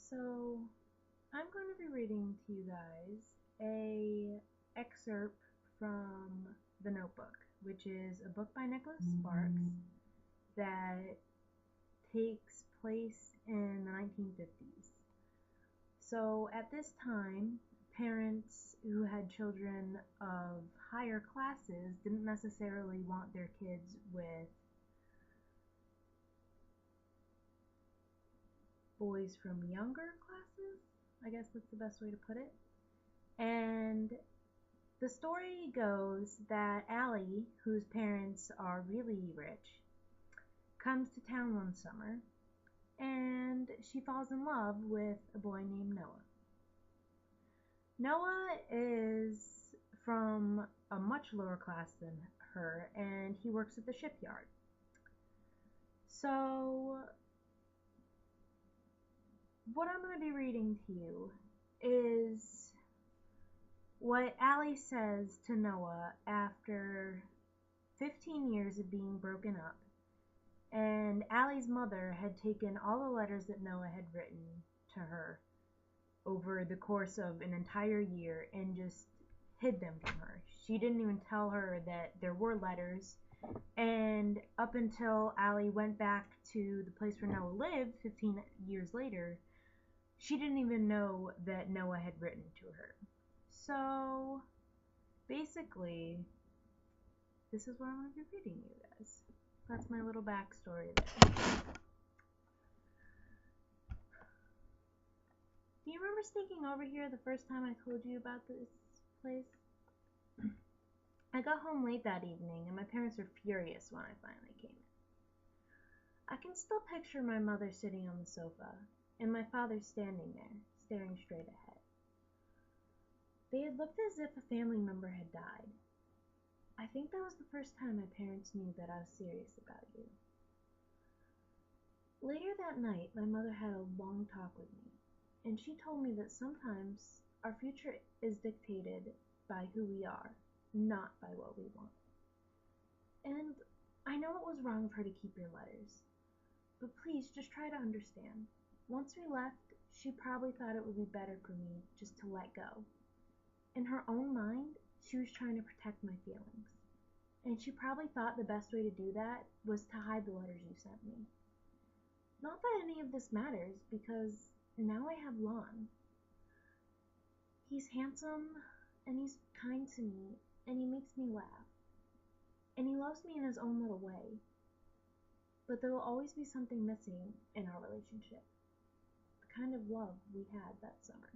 So, I'm going to be reading to you guys a excerpt from The Notebook, which is a book by Nicholas Sparks that takes place in the 1950s. So, at this time, parents who had children of higher classes didn't necessarily want their kids with boys from younger classes. I guess that's the best way to put it. And the story goes that Allie, whose parents are really rich, comes to town one summer and she falls in love with a boy named Noah. Noah is from a much lower class than her and he works at the shipyard. So, what I'm going to be reading to you is what Allie says to Noah after 15 years of being broken up, and Allie's mother had taken all the letters that Noah had written to her over the course of an entire year and just hid them from her. She didn't even tell her that there were letters, and up until Allie went back to the place where Noah lived 15 years later, she didn't even know that Noah had written to her. So, basically, this is what I'm going to be reading you guys. That's my little backstory there. Do you remember sneaking over here the first time I told you about this place? I got home late that evening, and my parents were furious when I finally came in. I can still picture my mother sitting on the sofa, and my father standing there, staring straight ahead. They had looked as if a family member had died. I think that was the first time my parents knew that I was serious about you. Later that night, my mother had a long talk with me, and she told me that sometimes our future is dictated by who we are, not by what we want. And I know it was wrong of her to keep your letters, but please just try to understand. Once we left, she probably thought it would be better for me just to let go. In her own mind, she was trying to protect my feelings, and she probably thought the best way to do that was to hide the letters you sent me. Not that any of this matters, because now I have Lon. He's handsome, and he's kind to me, and he makes me laugh. And he loves me in his own little way. But there will always be something missing in our relationship. The kind of love we had that summer.